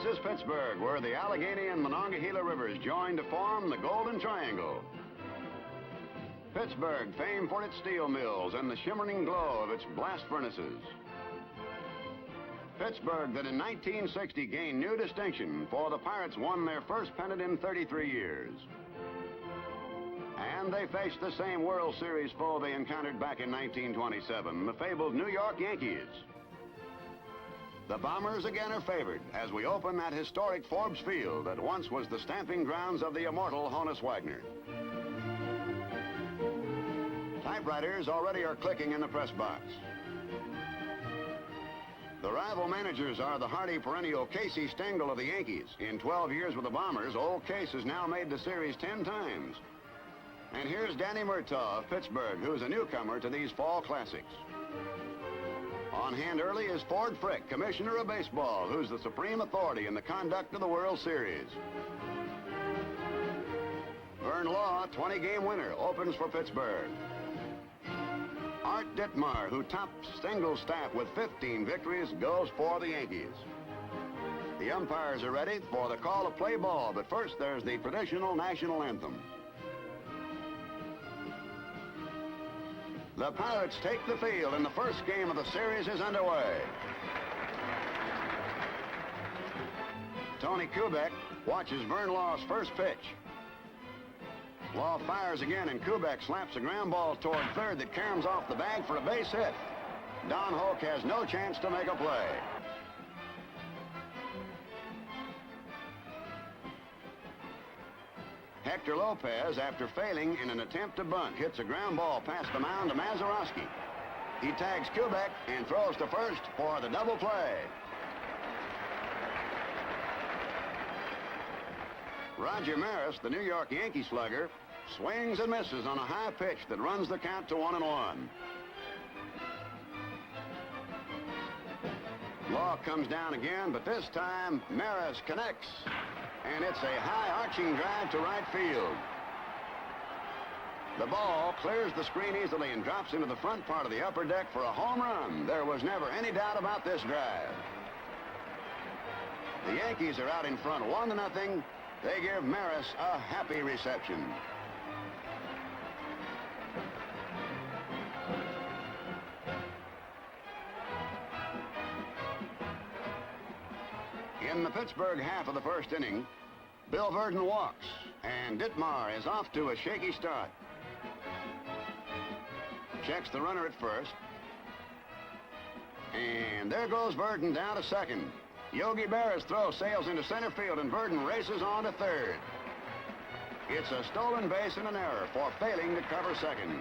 This is Pittsburgh, where the Allegheny and Monongahela rivers join to form the Golden Triangle. Pittsburgh, famed for its steel mills and the shimmering glow of its blast furnaces. Pittsburgh, that in 1960 gained new distinction, for the Pirates won their first pennant in 33 years. And they faced the same World Series foe they encountered back in 1927, the fabled New York Yankees. The Bombers again are favored as we open that historic Forbes Field that once was the stamping grounds of the immortal Honus Wagner. Typewriters already are clicking in the press box. The rival managers are the hardy perennial Casey Stengel of the Yankees. In 12 years with the Bombers, old Case has now made the series 10 times. And here's Danny Murtaugh of Pittsburgh, who's a newcomer to these fall classics. On hand early is Ford Frick, commissioner of baseball, who's the supreme authority in the conduct of the World Series. Vern Law, 20-game winner, opens for Pittsburgh. Art Ditmar, who tops Stengel's staff with 15 victories, goes for the Yankees. The umpires are ready for the call to play ball, but first there's the traditional national anthem. The Pirates take the field, and the first game of the series is underway. Tony Kubek watches Vern Law's first pitch. Law fires again, and Kubek slaps a ground ball toward third that caroms off the bag for a base hit. Don Hoke has no chance to make a play. Hector Lopez, after failing in an attempt to bunt, hits a ground ball past the mound to Mazeroski. He tags Kubek and throws to first for the double play. Roger Maris, the New York Yankee slugger, swings and misses on a high pitch that runs the count to 1-1. Law comes down again, but this time Maris connects. And it's a high arching drive to right field. The ball clears the screen easily and drops into the front part of the upper deck for a home run. There was never any doubt about this drive. The Yankees are out in front 1-0. They give Maris a happy reception. In the Pittsburgh half of the first inning, Bill Verdon walks, and Ditmar is off to a shaky start. Checks the runner at first. And there goes Verdon down to second. Yogi Berra's throw sails into center field, and Verdon races on to third. It's a stolen base and an error for failing to cover second.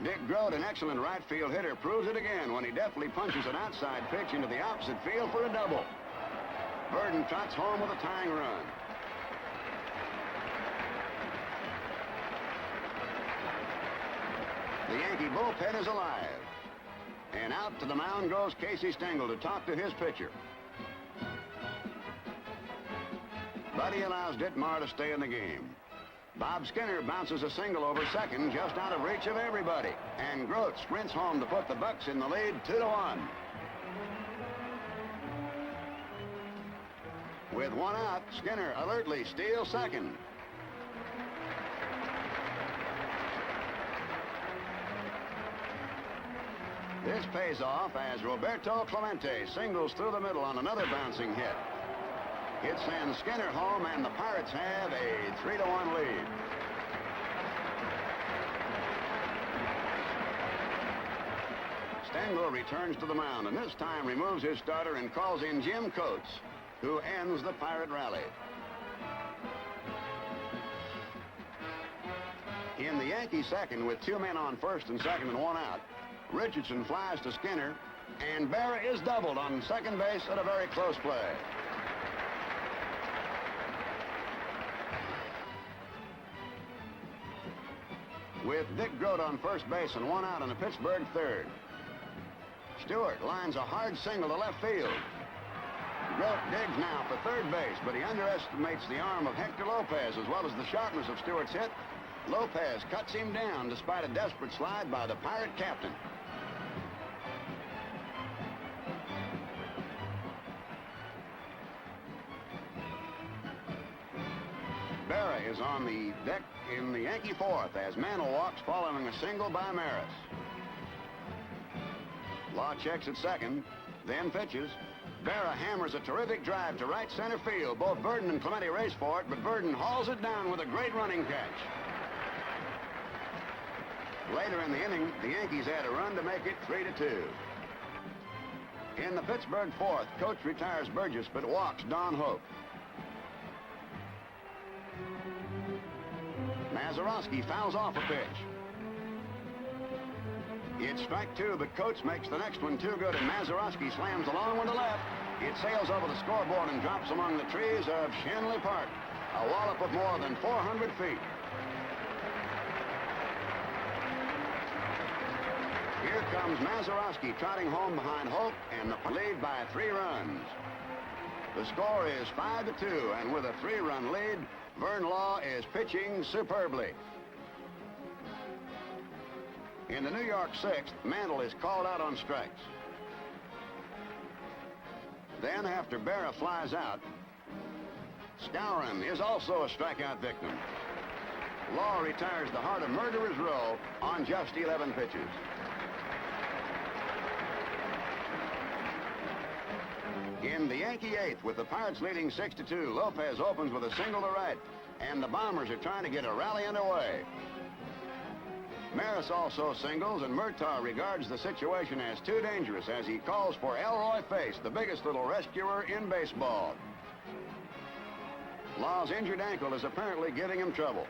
Dick Grote, an excellent right field hitter, proves it again when he deftly punches an outside pitch into the opposite field for a double. Verdon trots home with a tying run. The Yankee bullpen is alive. And out to the mound goes Casey Stengel to talk to his pitcher. But he allows Ditmar to stay in the game. Bob Skinner bounces a single over second, just out of reach of everybody. And Grote sprints home to put the Bucks in the lead 2-1. With one out, Skinner alertly steals second. This pays off as Roberto Clemente singles through the middle on another bouncing hit. It sends Skinner home, and the Pirates have a 3-1 lead. Stengel returns to the mound, and this time removes his starter and calls in Jim Coates, who ends the Pirate rally. In the Yankee second, with 2 men on first and second and 1 out, Richardson flies to Skinner, and Berra is doubled on second base at a very close play. With Dick Grote on first base and 1 out on the Pittsburgh third. Stewart lines a hard single to left field. Grote digs now for third base, but he underestimates the arm of Hector Lopez as well as the sharpness of Stewart's hit. Lopez cuts him down despite a desperate slide by the Pirate captain. is on the deck in the Yankee fourth as Mantle walks following a single by Maris. Law checks at second, then pitches. Berra hammers a terrific drive to right center field. Both Burden and Clemente race for it, but Burden hauls it down with a great running catch. Later in the inning, the Yankees add a run to make it 3-2. In the Pittsburgh fourth, coach retires Burgess but walks Don Hope. Mazeroski fouls off a pitch. It's strike two, but coach makes the next one too good, and Mazeroski slams a long one to left. It sails over the scoreboard and drops among the trees of Shenley Park, a wallop of more than 400 feet. Here comes Mazeroski trotting home behind Hope, and the lead by 3 runs. The score is 5-2, and with a 3-run lead, Vern Law is pitching superbly. In the New York sixth, Mantle is called out on strikes. Then, after Berra flies out, Skowron is also a strikeout victim. Law retires the Heart of Murderers Row on just 11 pitches. In the Yankee eighth, with the Pirates leading 6-2, Lopez opens with a single to right, and the Bombers are trying to get a rally underway. Maris also singles, and Murtaugh regards the situation as too dangerous as he calls for Elroy Face, the biggest little rescuer in baseball. Law's injured ankle is apparently giving him trouble.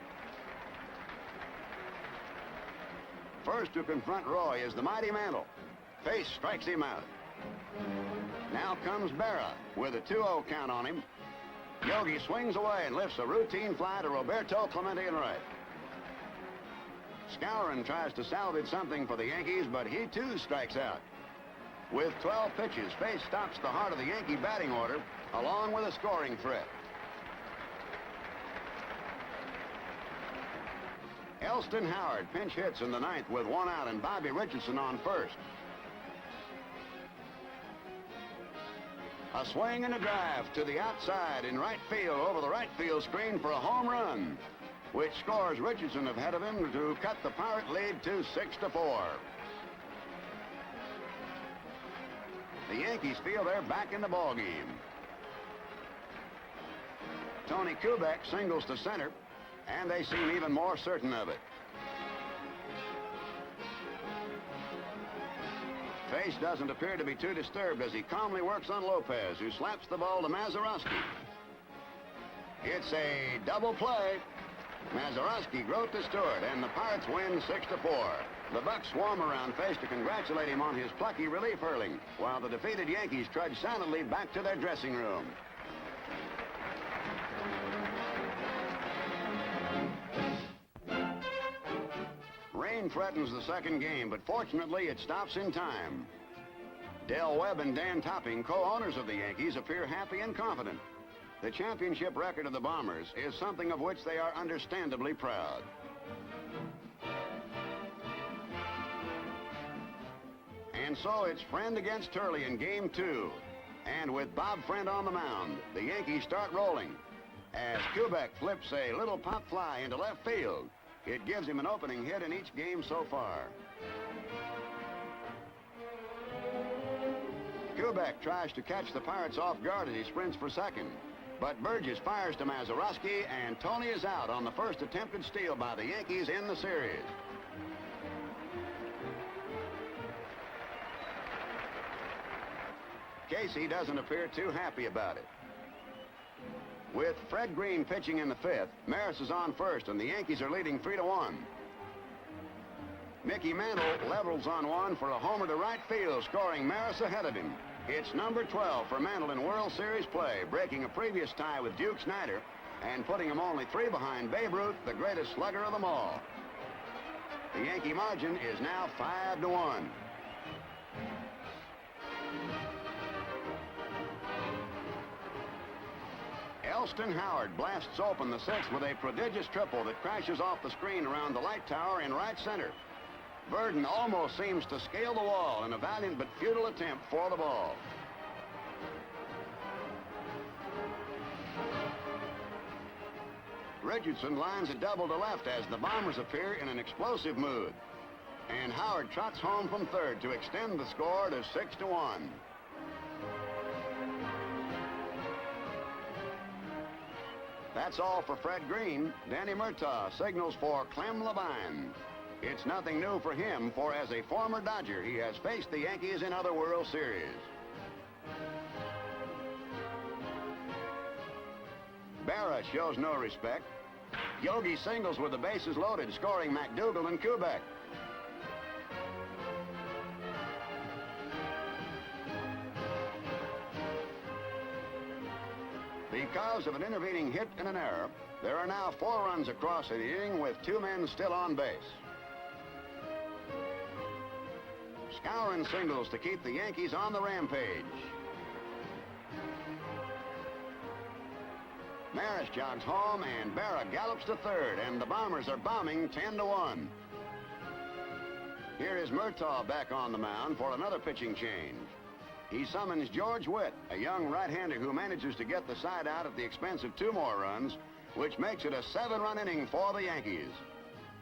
First to confront Roy is the mighty Mantle. Face strikes him out. Now comes Berra with a 2-0 count on him. Yogi swings away and lifts a routine fly to Roberto Clemente in right. Skowron tries to salvage something for the Yankees, but he too strikes out. With 12 pitches, Face stops the heart of the Yankee batting order, along with a scoring threat. Elston Howard pinch hits in the ninth with 1 out and Bobby Richardson on first. A swing and a drive to the outside in right field over the right field screen for a home run, which scores Richardson ahead of him to cut the Pirate lead to 6-4. The Yankees feel they're back in the ballgame. Tony Kubek singles to center, and they seem even more certain of it. Face doesn't appear to be too disturbed as he calmly works on Lopez, who slaps the ball to Mazeroski. It's a double play. Mazeroski wrote to Stewart, and the Pirates win 6-4. The Bucks swarm around Face to congratulate him on his plucky relief hurling, while the defeated Yankees trudge silently back to their dressing room. Rain threatens the second game, but fortunately it stops in time. Del Webb and Dan Topping, co-owners of the Yankees, appear happy and confident. The championship record of the Bombers is something of which they are understandably proud. And so it's Friend against Turley in Game 2. And with Bob Friend on the mound, the Yankees start rolling as Kubek flips a little pop fly into left field. It gives him an opening hit in each game so far. Kubek tries to catch the Pirates off guard as he sprints for second. But Burgess fires to Mazeroski, and Tony is out on the first attempted steal by the Yankees in the series. Casey doesn't appear too happy about it. With Fred Green pitching in the fifth, Maris is on first, and the Yankees are leading 3-1. Mickey Mantle levels on one for a homer to right field, scoring Maris ahead of him. It's number 12 for Mantle in World Series play, breaking a previous tie with Duke Snider and putting him only 3 behind Babe Ruth, the greatest slugger of them all. The Yankee margin is now 5-1. Elston Howard blasts open the sixth with a prodigious triple that crashes off the screen around the light tower in right center. Burden almost seems to scale the wall in a valiant but futile attempt for the ball. Richardson lines a double to left as the Bombers appear in an explosive mood. And Howard trots home from third to extend the score to 6-1. That's all for Fred Green. Danny Murtaugh signals for Clem Levine. It's nothing new for him, for as a former Dodger, he has faced the Yankees in other World Series. Berra shows no respect. Yogi singles with the bases loaded, scoring McDougal and Kubek. Because of an intervening hit and an error, there are now 4 runs across the inning with 2 men still on base. Skowron singles to keep the Yankees on the rampage. Maris jogs home and Berra gallops to third, and the Bombers are bombing 10-1. Here is Murtaugh back on the mound for another pitching change. He summons George Witt, a young right-hander who manages to get the side out at the expense of 2 more runs, which makes it a 7-run inning for the Yankees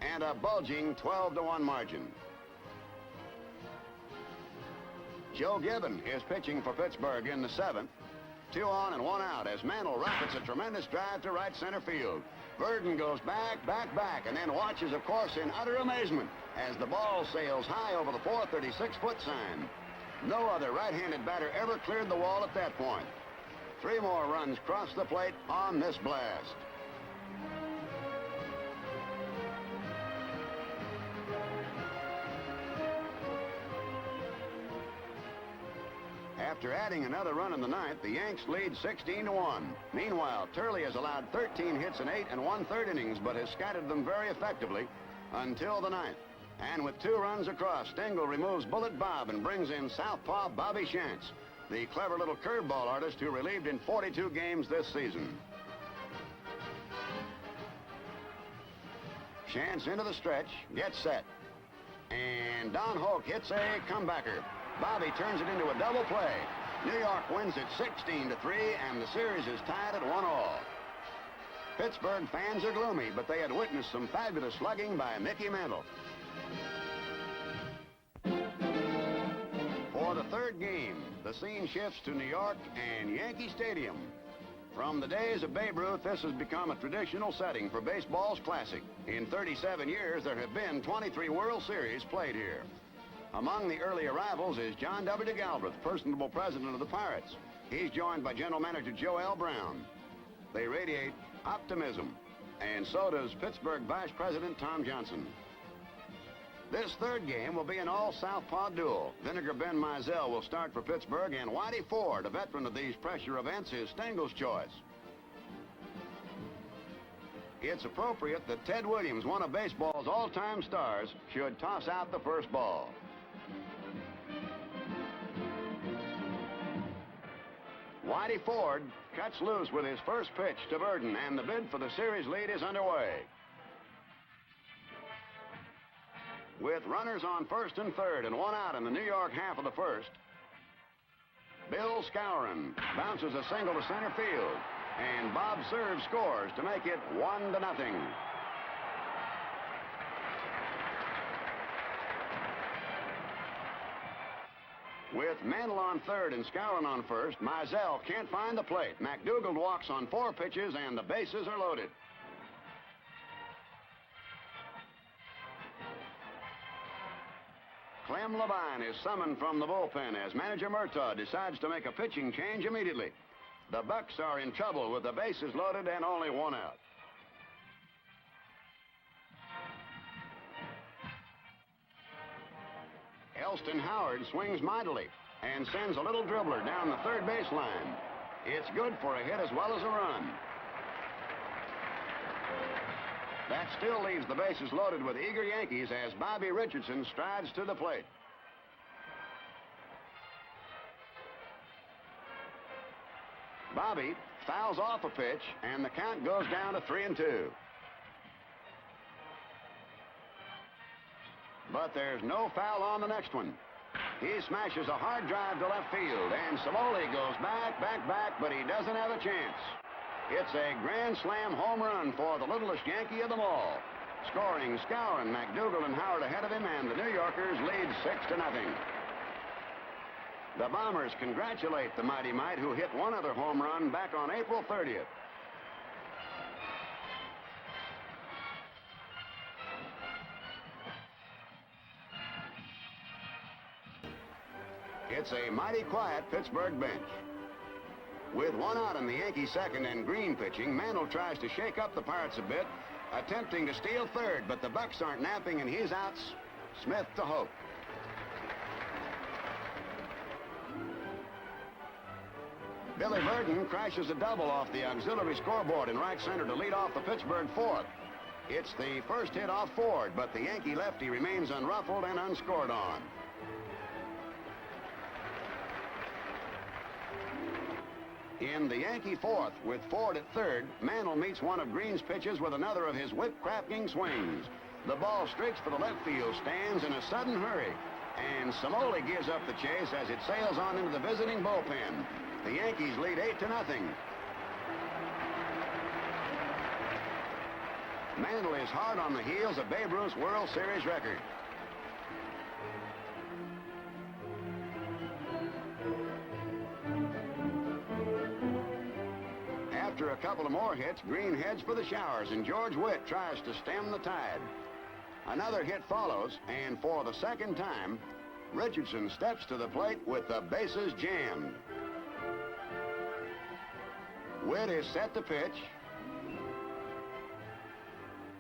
and a bulging 12-1 margin. Joe Gibbon is pitching for Pittsburgh in the 7th. 2 on and 1 out as Mantle rockets a tremendous drive to right center field. Burden goes back, and then watches, of course, in utter amazement as the ball sails high over the 436-foot sign. No other right-handed batter ever cleared the wall at that point. 3 more runs cross the plate on this blast. After adding another run in the 9th, the Yanks lead 16-1. Meanwhile, Turley has allowed 13 hits in 8 1/3 innings, but has scattered them very effectively until the 9th. And with 2 runs across, Stengel removes Bullet Bob and brings in southpaw Bobby Shantz, the clever little curveball artist who relieved in 42 games this season. Shantz into the stretch, gets set. And Don Hoke hits a comebacker. Bobby turns it into a double play. New York wins it 16-3, and the series is tied at 1-all. Pittsburgh fans are gloomy, but they had witnessed some fabulous slugging by Mickey Mantle. For the 3rd game, the scene shifts to New York and Yankee Stadium. From the days of Babe Ruth, this has become a traditional setting for baseball's classic. In 37 years, there have been 23 World Series played here. Among the early arrivals is John W. DeGalbraith, personable president of the Pirates. He's joined by General Manager Joe L. Brown. They radiate optimism, and so does Pittsburgh Vice President Tom Johnson. This 3rd game will be an all-southpaw duel. Vinegar Ben Mizell will start for Pittsburgh, and Whitey Ford, a veteran of these pressure events, is Stengel's choice. It's appropriate that Ted Williams, one of baseball's all-time stars, should toss out the first ball. Whitey Ford cuts loose with his first pitch to Burden, and the bid for the series lead is underway. With runners on 1st and 3rd and 1 out in the New York half of the 1st, Bill Skowron bounces a single to center field, and Bob Serve scores to make it 1-0. With Mantle on 3rd and Skowron on 1st, Mizell can't find the plate. McDougal walks on 4 pitches, and the bases are loaded. Clem Levine is summoned from the bullpen as manager Murtaugh decides to make a pitching change immediately. The Bucks are in trouble with the bases loaded and only 1 out. Elston Howard swings mightily and sends a little dribbler down the 3rd baseline. It's good for a hit as well as a run. That still leaves the bases loaded with eager Yankees as Bobby Richardson strides to the plate. Bobby fouls off a pitch, and the count goes down to 3-2. But there's no foul on the next one. He smashes a hard drive to left field, and Saloli goes back, but he doesn't have a chance. It's a grand slam home run for the littlest Yankee of them all. Scoring Skowron, McDougal, and Howard ahead of him, and the New Yorkers lead 6-0. The Bombers congratulate the Mighty Mite, who hit one other home run back on April 30th. It's a mighty quiet Pittsburgh bench. With one out in the Yankee second and Green pitching, Mantle tries to shake up the Pirates a bit, attempting to steal third, but the Bucks aren't napping, and he's out. Smith to Hope. Billy Burton crashes a double off the auxiliary scoreboard in right center to lead off the Pittsburgh fourth. It's the first hit off Ford, but the Yankee lefty remains unruffled and unscored on. In the Yankee fourth, with Ford at third, Mantle meets one of Green's pitches with another of his whip-cracking swings. The ball streaks for the left field stands in a sudden hurry, and Samoli gives up the chase as it sails on into the visiting bullpen. The Yankees lead 8-0. Mantle is hard on the heels of Babe Ruth's World Series record. After a couple of more hits, Green heads for the showers, and George Witt tries to stem the tide. Another hit follows, and for the second time, Richardson steps to the plate with the bases jammed. Witt is set to pitch.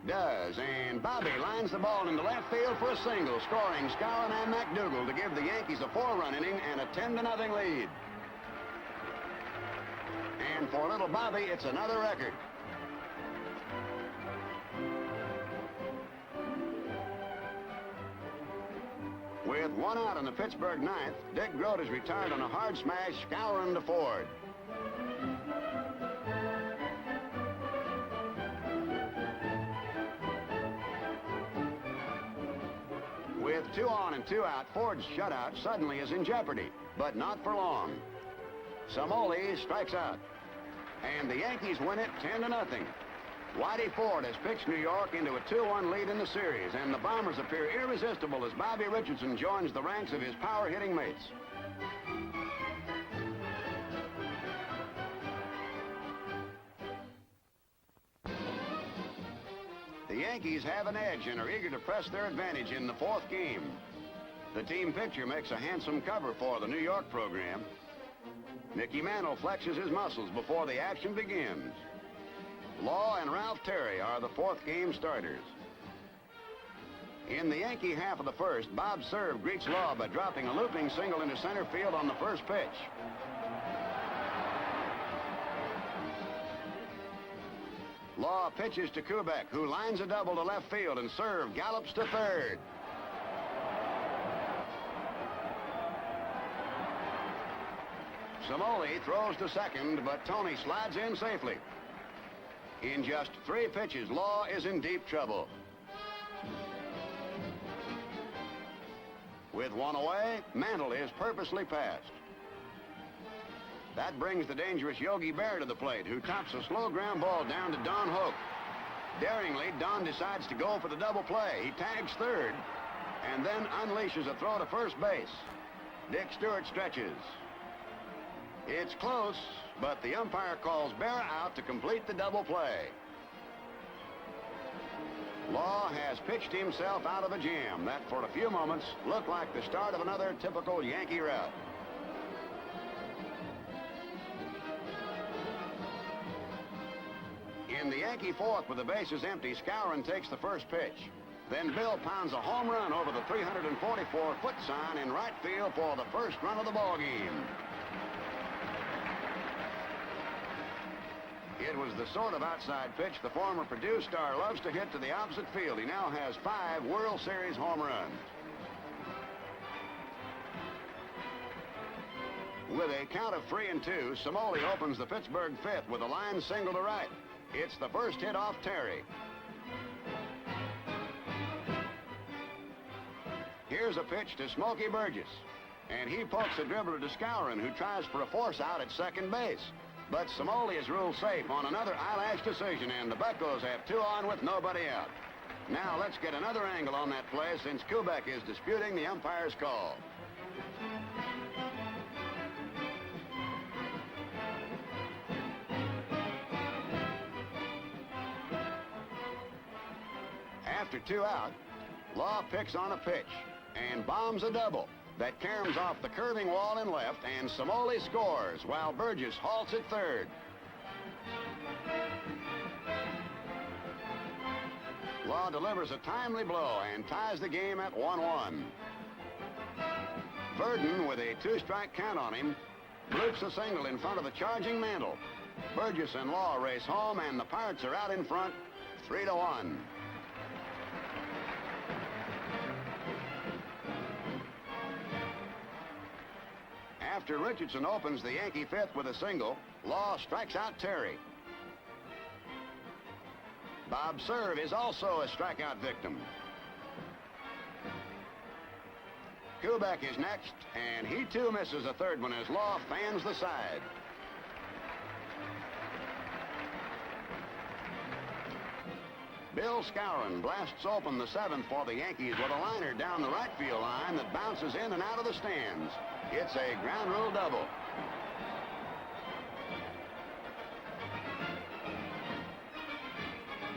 Does, and Bobby lines the ball into left field for a single, scoring Skowron and McDougal to give the Yankees a 4-run inning and a 10-0 lead. And for little Bobby, it's another record. With one out in the Pittsburgh ninth, Dick Grote is retired on a hard smash, Skowron to Ford. With 2 on and 2 out, Ford's shutout suddenly is in jeopardy, but not for long. Samoli strikes out, and the Yankees win it 10-0. Whitey Ford has pitched New York into a 2-1 lead in the series, and the Bombers appear irresistible as Bobby Richardson joins the ranks of his power-hitting mates. The Yankees have an edge and are eager to press their advantage in the fourth game. The team pitcher makes a handsome cover for the New York program. Mickey Mantle flexes his muscles before the action begins. Law and Ralph Terry are the fourth game starters. In the Yankee half of the first, Bob Cerv greets Law by dropping a looping single into center field on the first pitch. Law pitches to Kubek, who lines a double to left field, and Cerv gallops to third. Samoli throws to second, but Tony slides in safely. In just 3 pitches, Law is in deep trouble. With 1 away, Mantle is purposely passed. That brings the dangerous Yogi Berra to the plate, who tops a slow ground ball down to Don Hope. Daringly, Don decides to go for the double play. He tags third, and then unleashes a throw to first base. Dick Stewart stretches. It's close, but the umpire calls Berra out to complete the double play. Law has pitched himself out of a jam that for a few moments looked like the start of another typical Yankee rout. In the Yankee fourth, with the bases empty, Skowron takes the first pitch. Then Bill pounds a home run over the 344-foot sign in right field for the first run of the ballgame. It was the sort of outside pitch the former Purdue star loves to hit to the opposite field. He now has 5 World Series home runs. With a count of 3-2, Samoli opens the Pittsburgh fifth with a line single to right. It's the first hit off Terry. Here's a pitch to Smokey Burgess, and he pokes a dribbler to Skowron, who tries for a force out at second base. But Samoli is ruled safe on another eyelash decision, and the Buccos have 2 on with nobody out. Now let's get another angle on that play since Kubek is disputing the umpire's call. After 2 out, Law picks on a pitch and bombs a double that caroms off the curving wall in left, and Samoli scores while Burgess halts at third. Law delivers a timely blow and ties the game at 1-1. Verdon, with a 2-strike count on him, bloops a single in front of the charging Mantle. Burgess and Law race home, and the Pirates are out in front, 3-1. After Richardson opens the Yankee 5th with a single, Law strikes out Terry. Bob Serve is also a strikeout victim. Kubek is next, and he too misses a third one as Law fans the side. Bill Skowron blasts open the 7th for the Yankees with a liner down the right field line that bounces in and out of the stands. It's a ground rule double.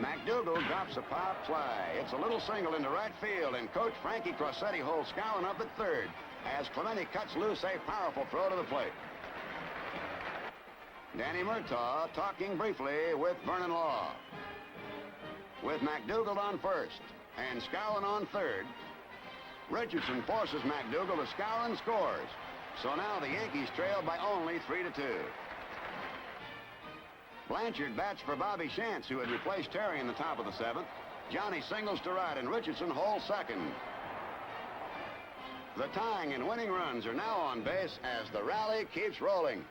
McDougal drops a pop fly. It's a little single into right field, and Coach Frankie Crossetti holds Skowron up at third as Clemente cuts loose a powerful throw to the plate. Danny Murtaugh talking briefly with Vernon Law. With McDougal on first and Skowron on third, Richardson forces McDougal to Skowron scores. So now the Yankees trail by only 3-2. Blanchard bats for Bobby Shantz, who had replaced Terry in the top of the 7th. Johnny singles to right, and Richardson holds second. The tying and winning runs are now on base as the rally keeps rolling.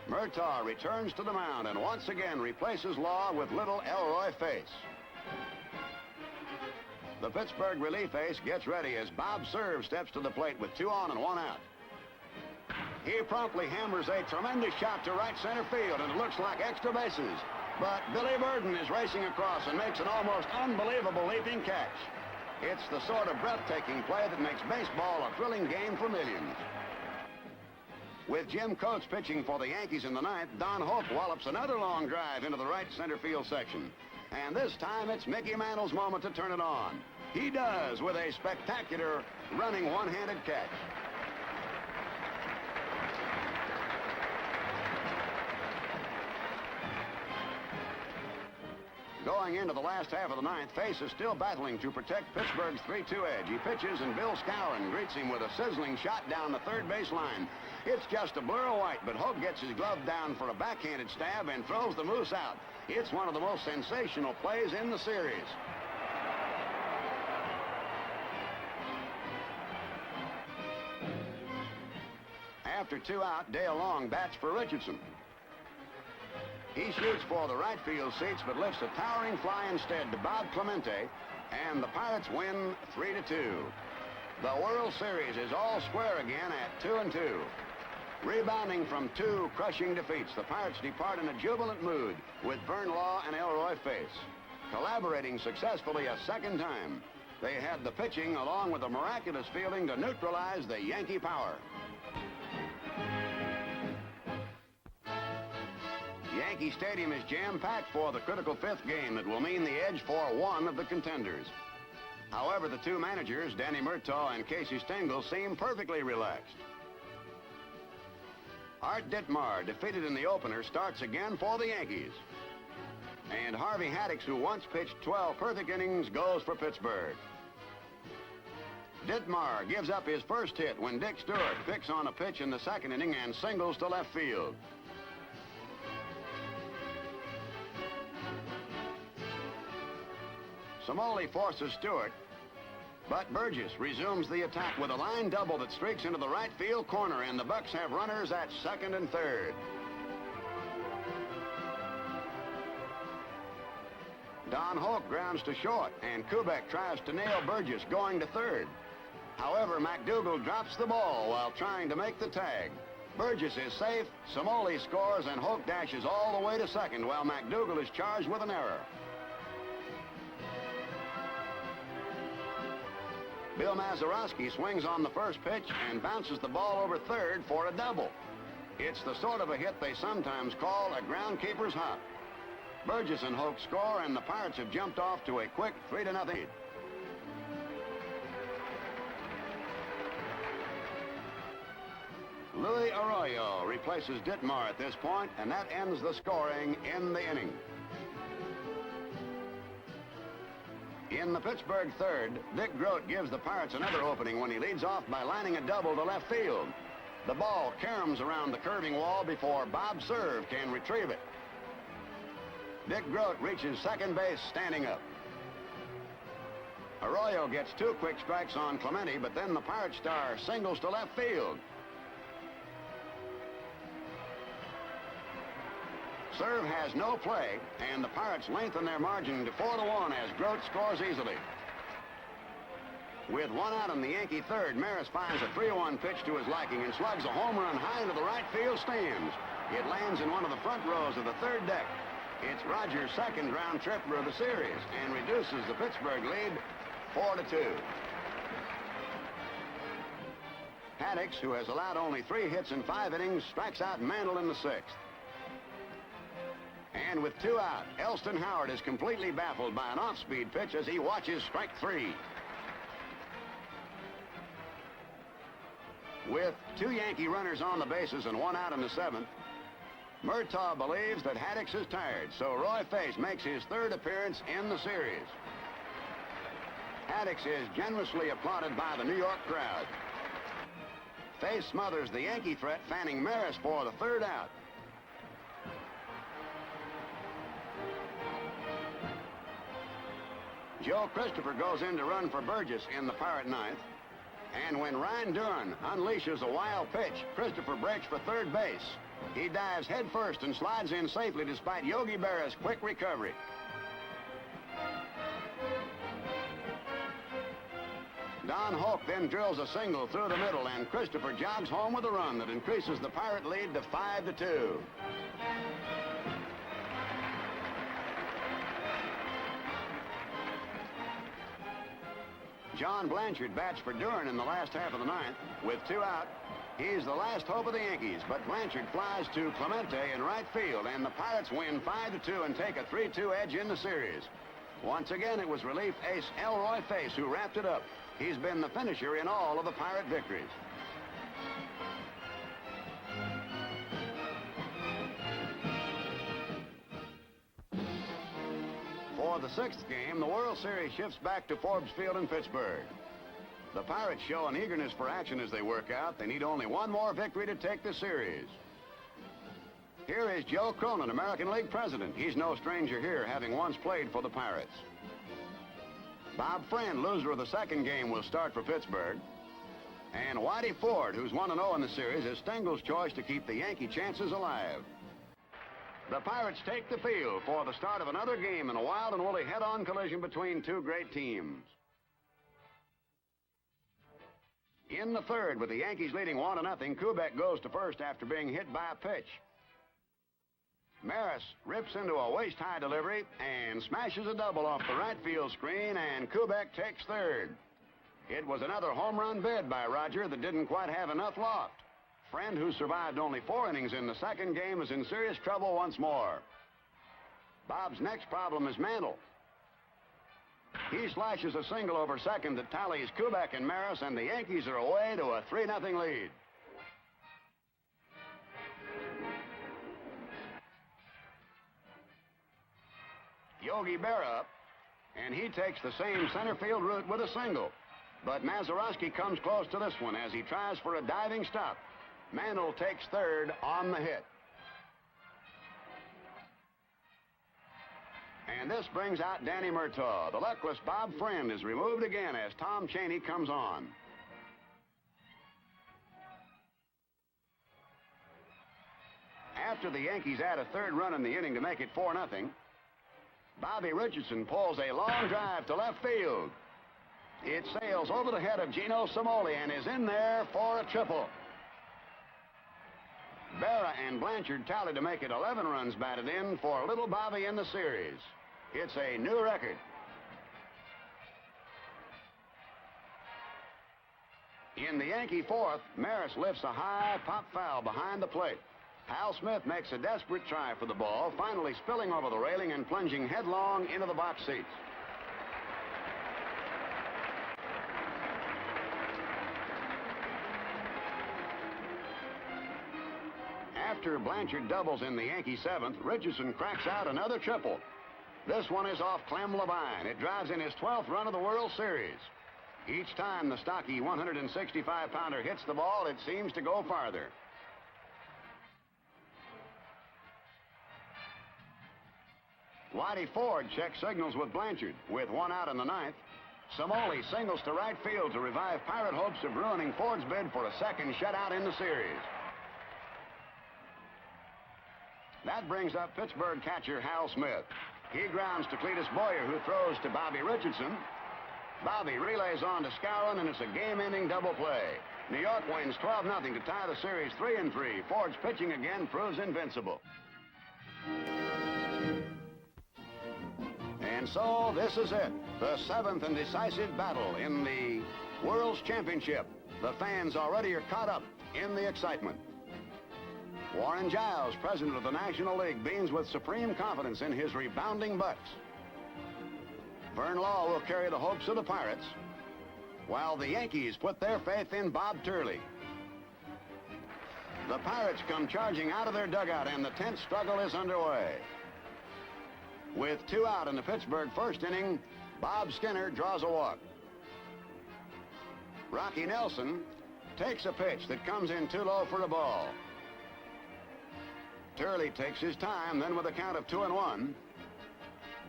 Murtaugh returns to the mound and once again replaces Law with little Elroy Face. The Pittsburgh relief ace gets ready as Bob Serve steps to the plate with 2 on and 1 out. He promptly hammers a tremendous shot to right center field, and it looks like extra bases. But Billy Burden is racing across and makes an almost unbelievable leaping catch. It's the sort of breathtaking play that makes baseball a thrilling game for millions. With Jim Coates pitching for the Yankees in the 9th, Don Hope wallops another long drive into the right center field section. And this time it's Mickey Mantle's moment to turn it on. He does with a spectacular running one-handed catch. Going into the last half of the 9th, Face is still battling to protect Pittsburgh's 3-2 edge. He pitches, and Bill Skowron greets him with a sizzling shot down the third base line. It's just a blur of white, but Hope gets his glove down for a backhanded stab and throws the moose out. It's one of the most sensational plays in the series. After 2 out, Dale Long bats for Richardson. He shoots for the right field seats, but lifts a towering fly instead to Bob Clemente, and the Pirates win 3-2. The World Series is all square again at 2-2. Rebounding from 2 crushing defeats, the Pirates depart in a jubilant mood with Vern Law and Elroy Face. Collaborating successfully a second time, they had the pitching along with the miraculous fielding to neutralize the Yankee power. Yankee Stadium is jam-packed for the critical 5th game that will mean the edge for one of the contenders. However, the 2 managers, Danny Murtaugh and Casey Stengel, seem perfectly relaxed. Art Ditmar, defeated in the opener, starts again for the Yankees. And Harvey Haddix, who once pitched 12 perfect innings, goes for Pittsburgh. Ditmar gives up his first hit when Dick Stewart picks on a pitch in the 2nd inning and singles to left field. Samoli forces Stewart, but Burgess resumes the attack with a line double that streaks into the right field corner, and the Bucks have runners at 2nd and 3rd. Don Hoke grounds to short, and Kubek tries to nail Burgess going to 3rd. However, McDougal drops the ball while trying to make the tag. Burgess is safe, Somoli scores, and Hoke dashes all the way to second while McDougal is charged with an error. Bill Mazeroski swings on the first pitch and bounces the ball over third for a double. It's the sort of a hit they sometimes call a groundkeeper's hop. Burgess and Hoke score, and the Pirates have jumped off to a quick 3-0 lead. Luis Arroyo replaces Ditmar at this point, and that ends the scoring in the inning. In the Pittsburgh third, Dick Groat gives the Pirates another opening when he leads off by lining a double to left field. The ball caroms around the curving wall before Bob Serve can retrieve it. Dick Groat reaches second base standing up. Arroyo gets 2 quick strikes on Clemente, but then the Pirate star singles to left field. Serve has no play, and the Pirates lengthen their margin to 4-1 as Groat scores easily. With 1 out in the Yankee third, Maris finds a 3-1 pitch to his liking and slugs a home run high into the right field stands. It lands in one of the front rows of the third deck. It's Rogers' second round tripler of the series and reduces the Pittsburgh lead 4-2. Haddix, who has allowed only 3 hits in 5 innings, strikes out Mantle in the 6th. And with 2 out, Elston Howard is completely baffled by an off-speed pitch as he watches strike 3. With 2 Yankee runners on the bases and 1 out in the 7th, Murtaugh believes that Haddix is tired, so Roy Face makes his 3rd appearance in the series. Haddix is generously applauded by the New York crowd. Face smothers the Yankee threat, fanning Maris for the 3rd out. Joe Christopher goes in to run for Burgess in the Pirate 9th. And when Ryan Duran unleashes a wild pitch, Christopher breaks for third base. He dives headfirst and slides in safely despite Yogi Berra's quick recovery. Don Hoke then drills a single through the middle, and Christopher jogs home with a run that increases the Pirate lead to 5-2. John Blanchard bats for Duran in the last half of the 9th. With 2 out, he's the last hope of the Yankees, but Blanchard flies to Clemente in right field, and the Pirates win 5-2 and take a 3-2 edge in the series. Once again, it was relief ace Elroy Face who wrapped it up. He's been the finisher in all of the Pirate victories. For the 6th game, the World Series shifts back to Forbes Field in Pittsburgh. The Pirates show an eagerness for action as they work out. They need only 1 more victory to take the series. Here is Joe Cronin, American League president. He's no stranger here, having once played for the Pirates. Bob Friend, loser of the 2nd game, will start for Pittsburgh. And Whitey Ford, who's 1-0 in the series, is Stengel's choice to keep the Yankee chances alive. The Pirates take the field for the start of another game in a wild and woolly head-on collision between 2 great teams. In the 3rd, with the Yankees leading 1-0, Kubek goes to first after being hit by a pitch. Maris rips into a waist-high delivery and smashes a double off the right field screen, and Kubek takes 3rd. It was another home run bid by Roger that didn't quite have enough loft. Friend, who survived only 4 innings in the 2nd game, is in serious trouble once more. Bob's next problem is Mantle. He slashes a single over second that tallies Kubek and Maris, and the Yankees are away to a 3-0 lead. Yogi Berra up, and he takes the same center field route with a single. But Mazeroski comes close to this one as he tries for a diving stop. Mantle takes 3rd on the hit. And this brings out Danny Murtaugh. The luckless Bob Friend is removed again as Tom Chaney comes on. After the Yankees add a 3rd run in the inning to make it 4-0, Bobby Richardson pulls a long drive to left field. It sails over the head of Gino Somoli and is in there for a triple. Berra and Blanchard tally to make it 11 runs batted in for Little Bobby in the series. It's a new record. In the Yankee fourth, Maris lifts a high pop foul behind the plate. Hal Smith makes a desperate try for the ball, finally spilling over the railing and plunging headlong into the box seats. After Blanchard doubles in the Yankee seventh, Richardson cracks out another triple. This one is off Clem Levine. It drives in his 12th run of the World Series. Each time the stocky 165-pounder hits the ball, it seems to go farther. Whitey Ford checks signals with Blanchard. With one out in the ninth, Samoli singles to right field to revive Pirate hopes of ruining Ford's bid for a second shutout in the series. That brings up Pittsburgh catcher Hal Smith. He grounds to Cletus Boyer, who throws to Bobby Richardson. Bobby relays on to Skowron, and it's a game-ending double play. New York wins 12-0 to tie the series 3-3. Ford's pitching again proves invincible. And so this is it, the seventh and decisive battle in the World's Championship. The fans already are caught up in the excitement. Warren Giles, president of the National League, beams with supreme confidence in his rebounding Bucks. Vern Law will carry the hopes of the Pirates, while the Yankees put their faith in Bob Turley. The Pirates come charging out of their dugout, and the tense struggle is underway. With 2 out in the Pittsburgh first inning, Bob Skinner draws a walk. Rocky Nelson takes a pitch that comes in too low for a ball. Turley takes his time, then with a count of 2-1,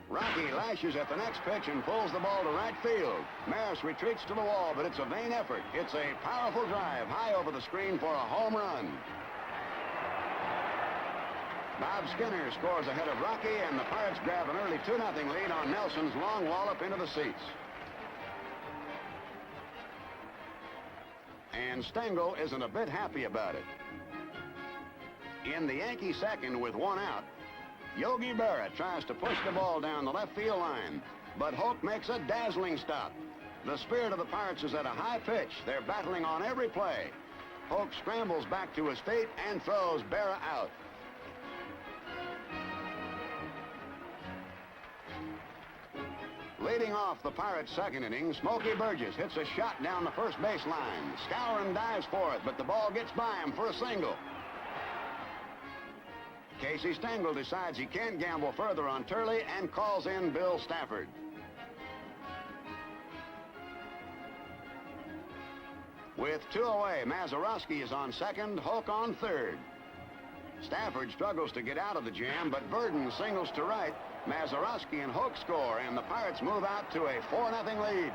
Rocky lashes at the next pitch and pulls the ball to right field. Maris retreats to the wall, but it's a vain effort. It's a powerful drive high over the screen for a home run. Bob Skinner scores ahead of Rocky, and the Pirates grab an early 2-0 lead on Nelson's long wallop into the seats. And Stengel isn't a bit happy about it. In the Yankee second with 1 out, Yogi Berra tries to push the ball down the left field line, but Hoke makes a dazzling stop. The spirit of the Pirates is at a high pitch. They're battling on every play. Hoke scrambles back to his feet and throws Berra out. Leading off the Pirates' second inning, Smokey Burgess hits a shot down the first base line. Skowron dives for it, but the ball gets by him for a single. Casey Stengel decides he can't gamble further on Turley and calls in Bill Stafford. With 2 away, Mazeroski is on second, Hoke on third. Stafford struggles to get out of the jam, but Burden singles to right. Mazeroski and Hoke score, and the Pirates move out to a 4-0 lead.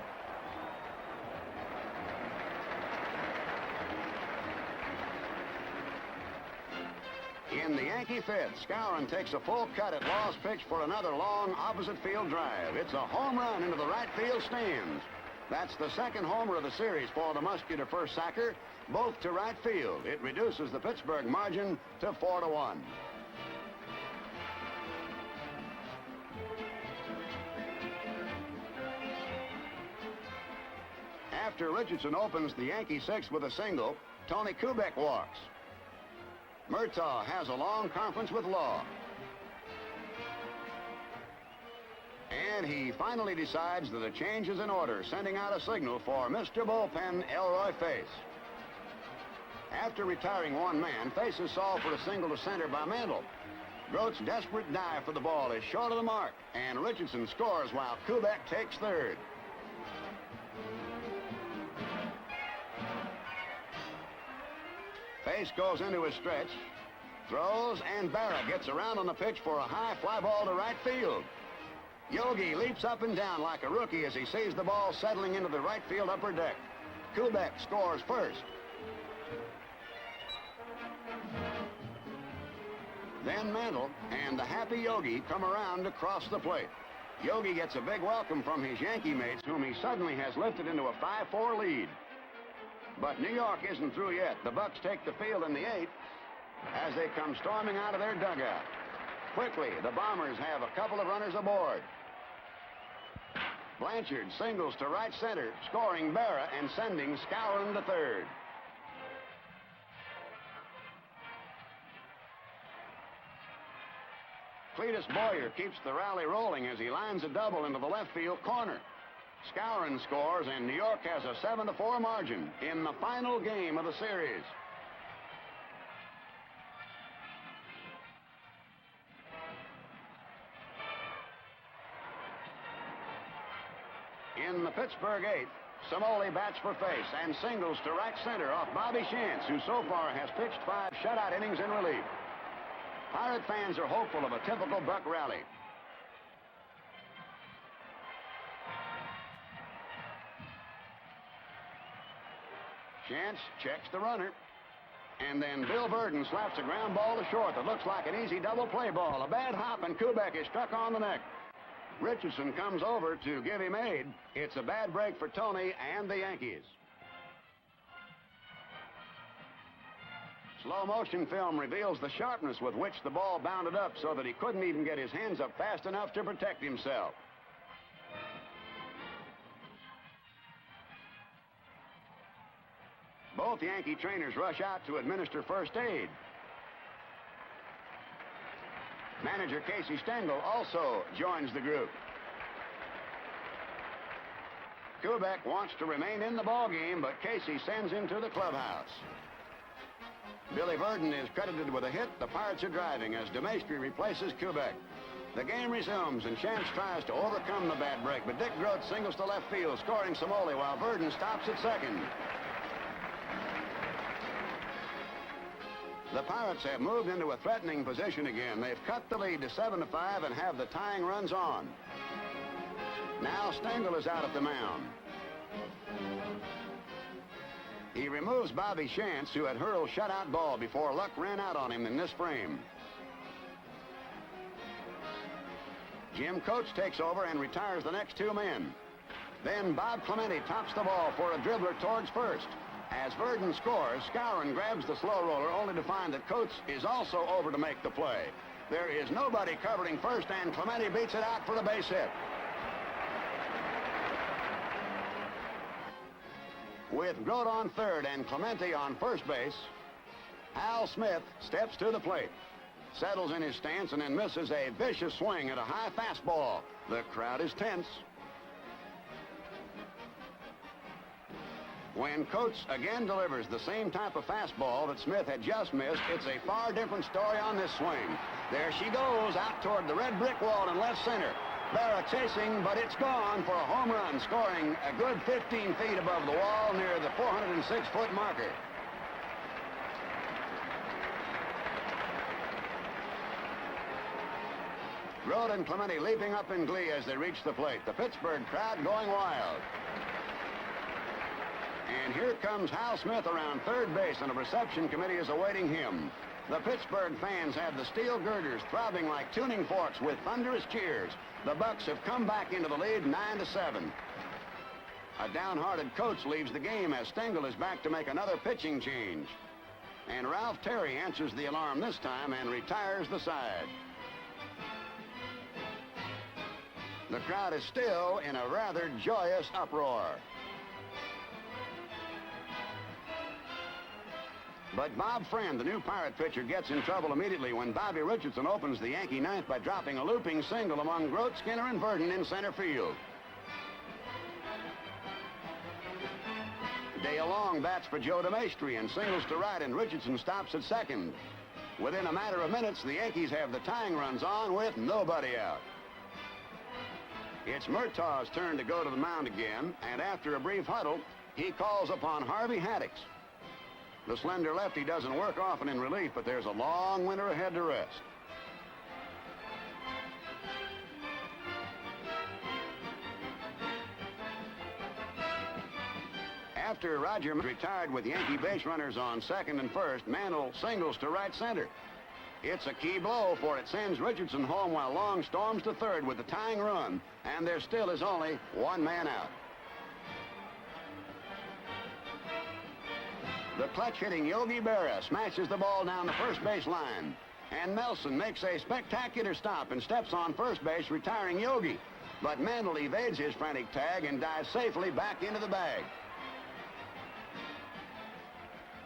In the Yankee fifth, Skowron takes a full cut at Law's pitch for another long opposite field drive. It's a home run into the right field stands. That's the second homer of the series for the Musketeer first sacker, both to right field. It reduces the Pittsburgh margin to 4-1. After Richardson opens the Yankee sixth with a single, Tony Kubek walks. Murtaugh has a long conference with Law. And he finally decides that a change is in order, sending out a signal for Mr. Bullpen Elroy Face. After retiring one man, Face is solved for a single to center by Mantle. Grote's desperate dive for the ball is short of the mark, and Richardson scores while Kubek takes third. Face goes into his stretch, throws, and Berra gets around on the pitch for a high fly ball to right field. Yogi leaps up and down like a rookie as he sees the ball settling into the right field upper deck. Kubek scores first. Then Mantle and the happy Yogi come around to cross the plate. Yogi gets a big welcome from his Yankee mates, whom he suddenly has lifted into a 5-4 lead. But New York isn't through yet. The Bucks take the field in the eighth, as they come storming out of their dugout. Quickly, the Bombers have a couple of runners aboard. Blanchard singles to right center, scoring Berra and sending Skowron to third. Cletus Boyer keeps the rally rolling as he lines a double into the left field corner. Skowron scores, and New York has a 7-4 margin in the final game of the series. In the Pittsburgh eighth, Samoli bats for face and singles to right center off Bobby Shantz, who so far has pitched 5 shutout innings in relief. Pirate fans are hopeful of a typical Buck rally. Shantz checks the runner. And then Bill Burden slaps a ground ball to short that looks like an easy double play ball. A bad hop, and Kubek is struck on the neck. Richardson comes over to give him aid. It's a bad break for Tony and the Yankees. Slow motion film reveals the sharpness with which the ball bounded up so that he couldn't even get his hands up fast enough to protect himself. Both Yankee trainers rush out to administer first aid. Manager Casey Stengel also joins the group. Kubek wants to remain in the ballgame, but Casey sends him to the clubhouse. Billy Burden is credited with a hit. The Pirates are driving as DeMaestri replaces Kubek. The game resumes, and Shantz tries to overcome the bad break, but Dick Groat singles to left field, scoring Samoli while Burden stops at second. The Pirates have moved into a threatening position again. They've cut the lead to 7-5 and have the tying runs on. Now Stengel is out at the mound. He removes Bobby Shantz, who had hurled shutout ball before luck ran out on him in this frame. Jim Coates takes over and retires the next 2 men. Then Bob Clemente tops the ball for a dribbler towards first. As Burden scores, Skowron grabs the slow roller, only to find that Coates is also over to make the play. There is nobody covering first, and Clemente beats it out for the base hit. With Groat on third and Clemente on first base, Hal Smith steps to the plate, settles in his stance, and then misses a vicious swing at a high fastball. The crowd is tense. When Coates again delivers the same type of fastball that Smith had just missed, it's a far different story on this swing. There she goes out toward the red brick wall in left center. Berra chasing, but it's gone for a home run, scoring a good 15 feet above the wall near the 406-foot marker. Groat and Clemente leaping up in glee as they reach the plate. The Pittsburgh crowd going wild. And here comes Hal Smith around third base, and a reception committee is awaiting him. The Pittsburgh fans have the steel girders throbbing like tuning forks with thunderous cheers. The Bucks have come back into the lead 9-7. A downhearted Coates leaves the game as Stengel is back to make another pitching change. And Ralph Terry answers the alarm this time and retires the side. The crowd is still in a rather joyous uproar. But Bob Friend, the new Pirate pitcher, gets in trouble immediately when Bobby Richardson opens the Yankee ninth by dropping a looping single among Groat, Skinner, and Burden in center field. Dale Long bats for Joe DeMaestri and singles to right, and Richardson stops at second. Within a matter of minutes, the Yankees have the tying runs on with nobody out. It's Murtaugh's turn to go to the mound again, and after a brief huddle, he calls upon Harvey Haddix. The slender lefty doesn't work often in relief, but there's a long winter ahead to rest. After Roger retired with Yankee base runners on second and first, Mantle singles to right center. It's a key blow, for it sends Richardson home while Long storms to third with the tying run, and there still is only 1 man out. The clutch-hitting Yogi Berra smashes the ball down the first base line. And Nelson makes a spectacular stop and steps on first base, retiring Yogi. But Mantle evades his frantic tag and dives safely back into the bag.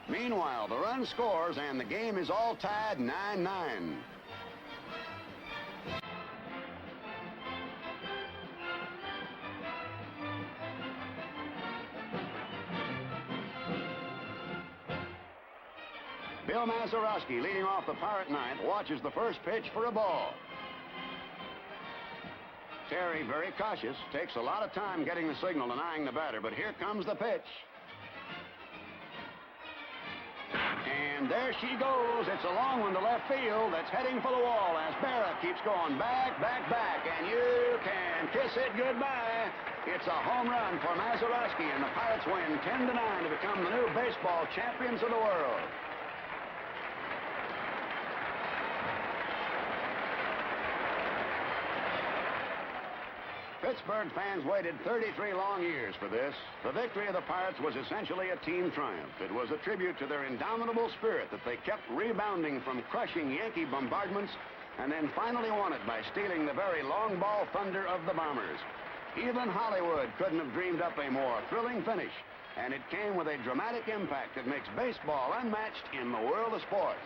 Meanwhile, the run scores and the game is all tied 9-9. Bill Mazeroski, leading off the Pirate ninth, watches the first pitch for a ball. Terry, very cautious, takes a lot of time getting the signal and eyeing the batter, but here comes the pitch. And there she goes. It's a long one to left field that's heading for the wall as Berra keeps going back, and you can kiss it goodbye. It's a home run for Mazeroski, and the Pirates win 10-9 to become the new baseball champions of the world. Pittsburgh fans waited 33 long years for this. The victory of the Pirates was essentially a team triumph. It was a tribute to their indomitable spirit that they kept rebounding from crushing Yankee bombardments and then finally won it by stealing the very long ball thunder of the Bombers. Even Hollywood couldn't have dreamed up a more thrilling finish, and it came with a dramatic impact that makes baseball unmatched in the world of sports.